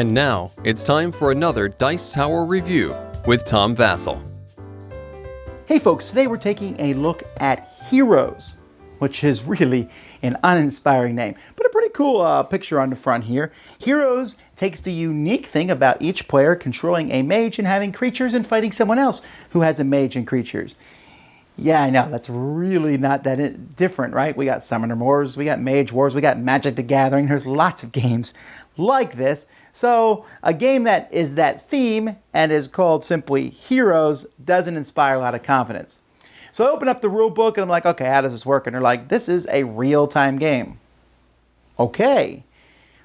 And now, it's time for another Dice Tower review with Tom Vasel. Hey folks, today we're taking a look at Heroes, which is really an uninspiring name, but a pretty cool picture on the front here. Heroes takes the unique thing about each player controlling a mage and having creatures and fighting someone else who has a mage and creatures. Yeah, I know, that's really not that different, right? We got Summoner Wars, we got Mage Wars, we got Magic the Gathering. There's lots of games like this. So a game that is that theme and is called simply Heroes doesn't inspire a lot of confidence. So I open up the rule book and I'm like, okay, how does this work? And they're like, this is a real-time game. Okay.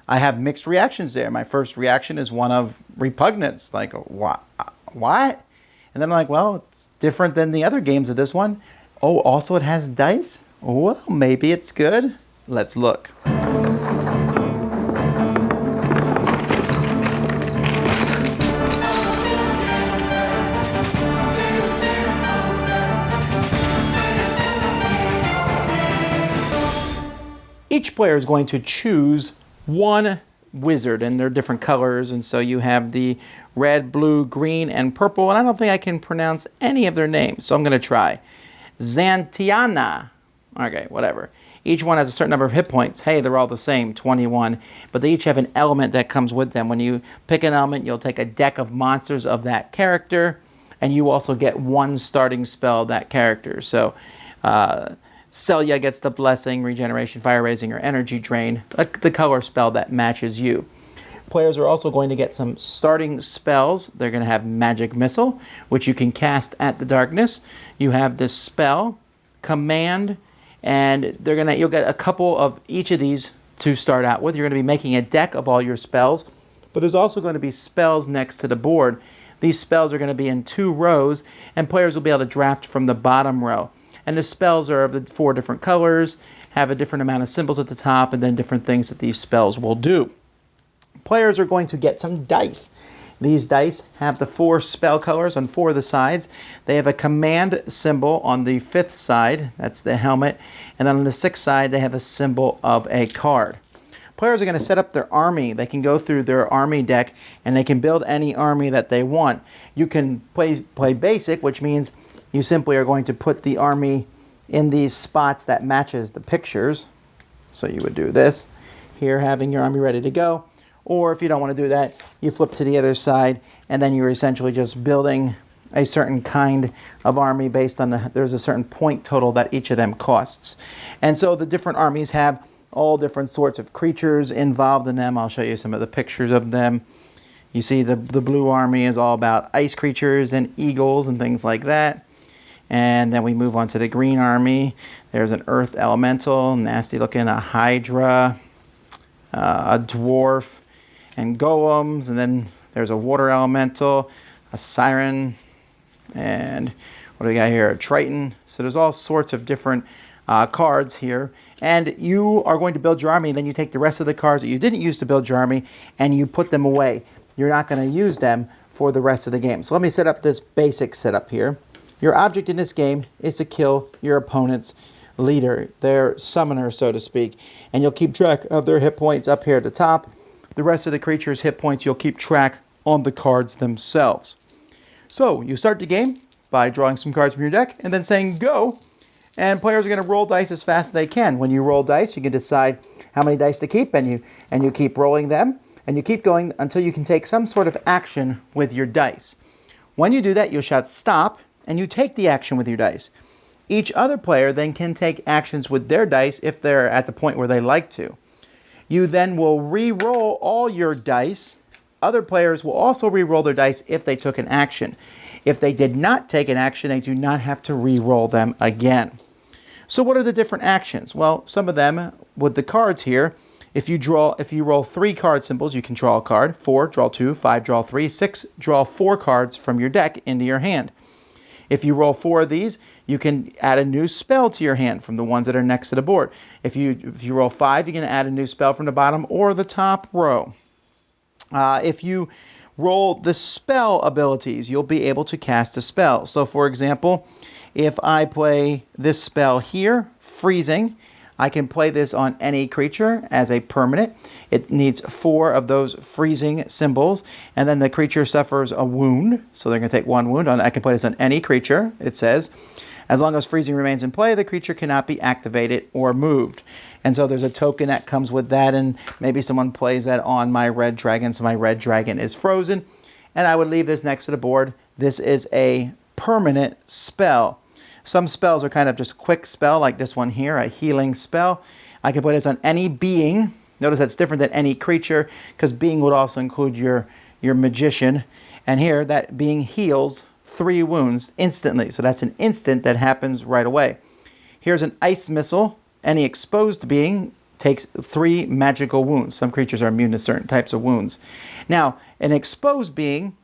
I have mixed reactions there. My first reaction is one of repugnance. Like, what? And then I'm like, well, it's different than the other games of this one. Oh, also it has dice? Well, maybe it's good. Let's look. Each player is going to choose one wizard, and they're different colors, and so you have the red, blue, green, and purple, and I don't think I can pronounce any of their names, so I'm going to try. Xantiana. Okay, whatever. Each one has a certain number of hit points. Hey, they're all the same, 21, but they each have an element that comes with them. When you pick an element, you'll take a deck of monsters of that character, and you also get one starting spell of that character. So, Celia gets the Blessing, Regeneration, Fire Raising, or Energy Drain, the color spell that matches you. Players are also going to get some starting spells. They're going to have Magic Missile, which you can cast at the darkness. You have this spell, Command, and you'll get a couple of each of these to start out with. You're going to be making a deck of all your spells, but there's also going to be spells next to the board. These spells are going to be in 2 rows, and players will be able to draft from the bottom row. And the spells are of the 4 different colors, have a different amount of symbols at the top, and then different things that these spells will do. Players are going to get some dice. These dice have the 4 spell colors on 4 of the sides. They have a command symbol on the 5th side, that's the helmet, and then on the 6th side they have a symbol of a card. Players are going to set up their army. They can go through their army deck and they can build any army that they want. You can play basic, which means you simply are going to put the army in these spots that matches the pictures. So you would do this here, having your army ready to go. Or if you don't want to do that, you flip to the other side, and then you're essentially just building a certain kind of army based on there's a certain point total that each of them costs. And so the different armies have all different sorts of creatures involved in them. I'll show you some of the pictures of them. You see the blue army is all about ice creatures and eagles and things like that. And then we move on to the green army. There's an earth elemental, nasty looking, a hydra, a dwarf, and golems. And then there's a water elemental, a siren, and what do we got here? A triton. So there's all sorts of different cards here. And you are going to build your army, and then you take the rest of the cards that you didn't use to build your army, and you put them away. You're not going to use them for the rest of the game. So let me set up this basic setup here. Your object in this game is to kill your opponent's leader, their summoner, so to speak. And you'll keep track of their hit points up here at the top. The rest of the creature's hit points you'll keep track on the cards themselves. So you start the game by drawing some cards from your deck and then saying go. And players are going to roll dice as fast as they can. When you roll dice, you can decide how many dice to keep, and you keep rolling them. And you keep going until you can take some sort of action with your dice. When you do that, you'll shout stop, and you take the action with your dice. Each other player then can take actions with their dice if they're at the point where they like to. You then will re-roll all your dice. Other players will also re-roll their dice if they took an action. If they did not take an action, they do not have to re-roll them again. So what are the different actions? Well, some of them with the cards here, if you roll 3 card symbols, you can draw a card. 4, draw 2, 5, draw 3, 6, draw 4 cards from your deck into your hand. If you roll 4 of these, you can add a new spell to your hand from the ones that are next to the board. If you roll 5, you can add a new spell from the bottom or the top row. If you roll the spell abilities, you'll be able to cast a spell. So for example, if I play this spell here, Freezing, I can play this on any creature as a permanent. It needs 4 of those freezing symbols, and then the creature suffers a wound, so they're going to take 1 wound. I can play this on any creature, it says. As long as freezing remains in play, the creature cannot be activated or moved. And so there's a token that comes with that, and maybe someone plays that on my red dragon, so my red dragon is frozen. And I would leave this next to the board. This is a permanent spell. Some spells are kind of just quick spell, like this one here, a healing spell. I can put this on any being. Notice that's different than any creature, because being would also include your magician. And here, that being heals 3 wounds instantly. So that's an instant that happens right away. Here's an ice missile. Any exposed being takes 3 magical wounds. Some creatures are immune to certain types of wounds. Now, an exposed being,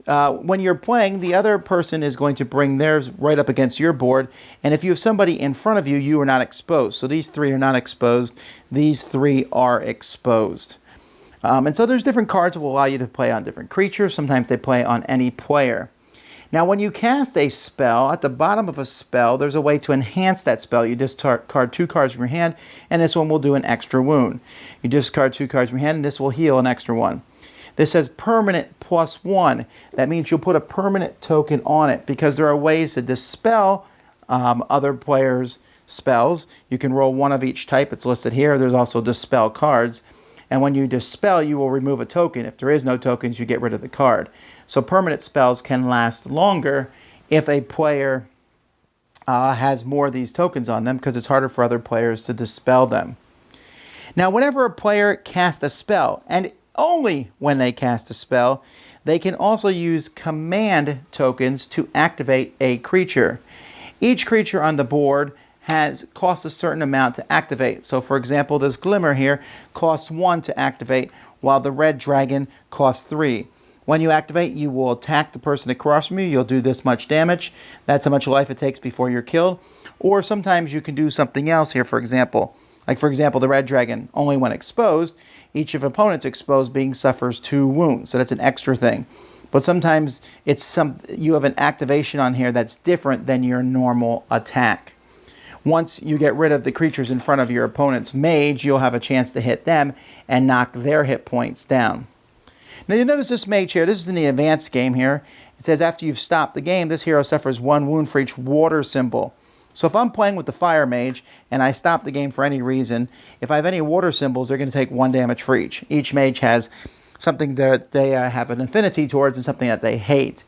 when you're playing, the other person is going to bring theirs right up against your board. And if you have somebody in front of you, you are not exposed. So these 3 are not exposed. These 3 are exposed. And so there's different cards that will allow you to play on different creatures. Sometimes they play on any player. Now, when you cast a spell, at the bottom of a spell, there's a way to enhance that spell. You discard 2 cards from your hand, and this one will do an extra wound. You discard 2 cards from your hand, and this will heal an extra one. This says permanent +1. That means you'll put a permanent token on it, because there are ways to dispel other players' spells. You can roll 1 of each type. It's listed here. There's also dispel cards. And when you dispel, you will remove a token. If there is no tokens, you get rid of the card. So permanent spells can last longer if a player has more of these tokens on them, because it's harder for other players to dispel them. Now, whenever a player casts a spell, and only when they cast a spell, they can also use command tokens to activate a creature. Each creature on the board costs a certain amount to activate. So for example, this Glimmer here costs 1 to activate, while the red dragon costs 3. When you activate, you will attack the person across from you. You'll do this much damage. That's how much life it takes before you're killed. Or sometimes you can do something else here, for example. Like for example, the red dragon, only when exposed, each of opponents exposed being suffers 2 wounds. So that's an extra thing. But sometimes you have an activation on here that's different than your normal attack. Once you get rid of the creatures in front of your opponent's mage, you'll have a chance to hit them and knock their hit points down. Now you notice this mage here, this is in the advanced game here. It says after you've stopped the game, this hero suffers 1 wound for each water symbol. So if I'm playing with the fire mage and I stop the game for any reason, if I have any water symbols, they're going to take 1 damage for each. Each mage has something that they have an affinity towards and something that they hate.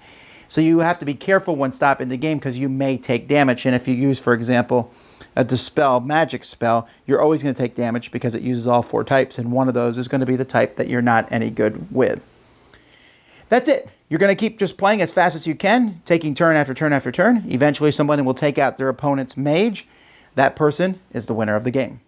So you have to be careful when stopping the game, because you may take damage. And if you use, for example, a dispel magic spell, you're always going to take damage because it uses all 4 types, and one of those is going to be the type that you're not any good with. That's it. You're going to keep just playing as fast as you can, taking turn after turn after turn. Eventually someone will take out their opponent's mage. That person is the winner of the game.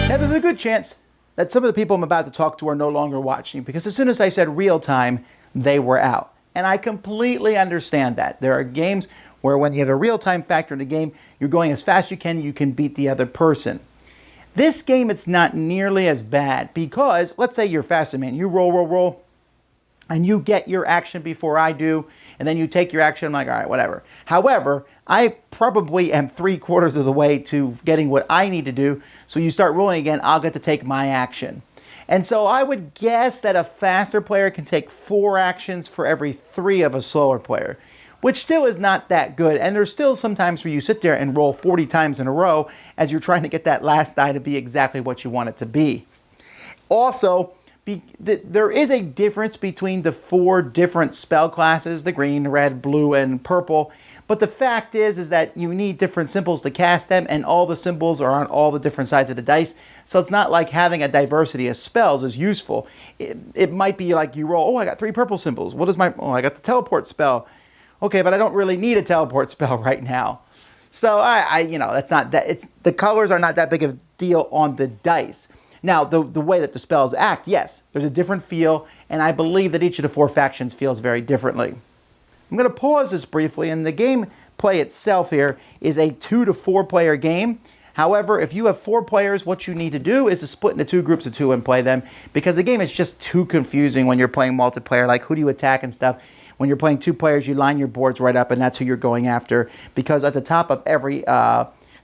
Now there's a good chance that some of the people I'm about to talk to are no longer watching, because as soon as I said real time, they were out. And I completely understand that. There are games where when you have a real-time factor in the game, you're going as fast as you can beat the other person. This game, it's not nearly as bad, because let's say you're faster, man. You roll, and you get your action before I do, and then you take your action. I'm like, all right, whatever. However, I probably am 3/4 of the way to getting what I need to do. So you start rolling again, I'll get to take my action. And so I would guess that a faster player can take 4 actions for every 3 of a slower player, which still is not that good. And there's still some times where you sit there and roll 40 times in a row as you're trying to get that last die to be exactly what you want it to be. Also, there is a difference between the 4 different spell classes, the green, red, blue, and purple. But the fact is that you need different symbols to cast them, and all the symbols are on all the different sides of the dice. So it's not like having a diversity of spells is useful. It might be like you roll, oh, I got 3 purple symbols. What is I got the teleport spell. Okay, but I don't really need a teleport spell right now. So that's not that. The colors are not that big of a deal on the dice. Now, the way that the spells act, yes, there's a different feel, and I believe that each of the 4 factions feels very differently. I'm going to pause this briefly, and the gameplay itself here is a 2 to 4 player game. However, if you have 4 players, what you need to do is to split into 2 groups of 2 and play them, because the game is just too confusing when you're playing multiplayer, like who do you attack and stuff. when you're playing 2 players, you line your boards right up, and that's who you're going after. Because at the top of every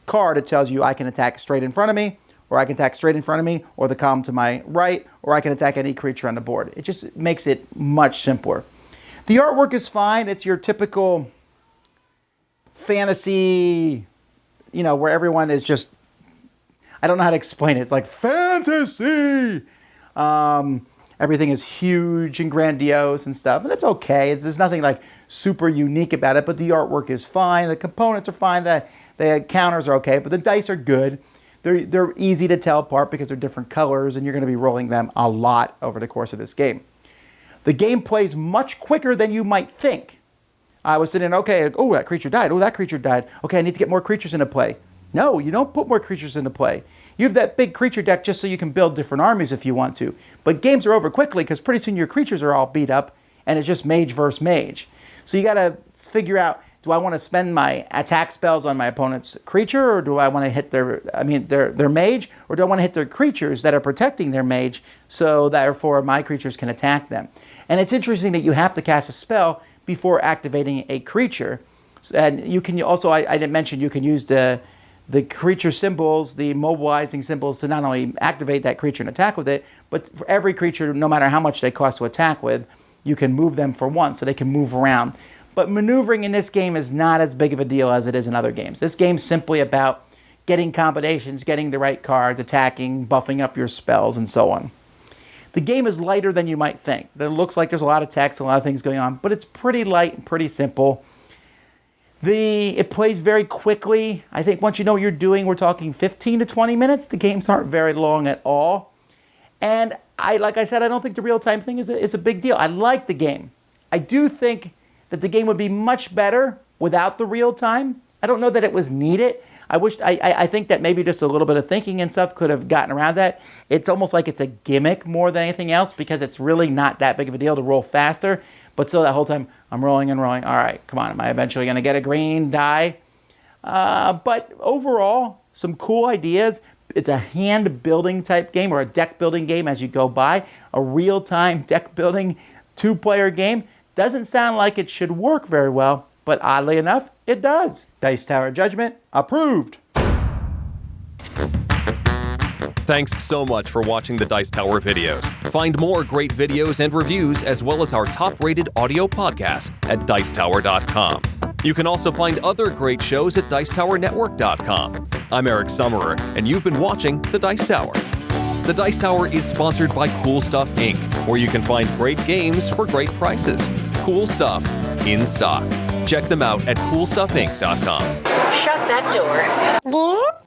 card, it tells you I can attack straight in front of me, or I can attack straight in front of me, or the column to my right, or I can attack any creature on the board. It just makes it much simpler. The artwork is fine. It's your typical fantasy, where everyone is just, I don't know how to explain it. It's like fantasy. Everything is huge and grandiose and stuff, and it's okay. There's nothing like super unique about it, but the artwork is fine. The components are fine. The counters are okay, but the dice are good. They're easy to tell apart because they're different colors, and you're going to be rolling them a lot over the course of this game. The game plays much quicker than you might think. I was sitting, okay, oh, that creature died. Oh, that creature died. Okay, I need to get more creatures into play. No, you don't put more creatures into play. You have that big creature deck just so you can build different armies if you want to. But games are over quickly because pretty soon your creatures are all beat up, and it's just mage versus mage. So you got to figure out, do I want to spend my attack spells on my opponent's creature, or do I want to hit their mage, or do I want to hit their creatures that are protecting their mage, so therefore my creatures can attack them? And it's interesting that you have to cast a spell before activating a creature. And you can also, I didn't mention, you can use the creature symbols, the mobilizing symbols, to not only activate that creature and attack with it, but for every creature, no matter how much they cost to attack with, you can move them for one, so they can move around. But maneuvering in this game is not as big of a deal as it is in other games. This game's simply about getting combinations, getting the right cards, attacking, buffing up your spells, and so on. The game is lighter than you might think. It looks like there's a lot of text, a lot of things going on, but it's pretty light and pretty simple. It plays very quickly. I think once you know what you're doing, we're talking 15 to 20 minutes. The games aren't very long at all. And like I said, I don't think the real-time thing is a big deal. I like the game. I do think that the game would be much better without the real-time. I don't know that it was needed. I think that maybe just a little bit of thinking and stuff could have gotten around that. It's almost like it's a gimmick more than anything else, because it's really not that big of a deal to roll faster. But still, that whole time, I'm rolling and rolling. All right, come on, am I eventually going to get a green die? But overall, some cool ideas. It's a hand-building type game, or a deck-building game as you go by. A real-time deck-building 2-player game. Doesn't sound like it should work very well, but oddly enough, it does. Dice Tower Judgment, approved. Thanks so much for watching the Dice Tower videos. Find more great videos and reviews, as well as our top-rated audio podcast at Dicetower.com. You can also find other great shows at DicetowerNetwork.com. I'm Eric Summerer, and you've been watching The Dice Tower. The Dice Tower is sponsored by Cool Stuff Inc., where you can find great games for great prices. Cool stuff in stock. Check them out at CoolStuffInc.com. Shut that door.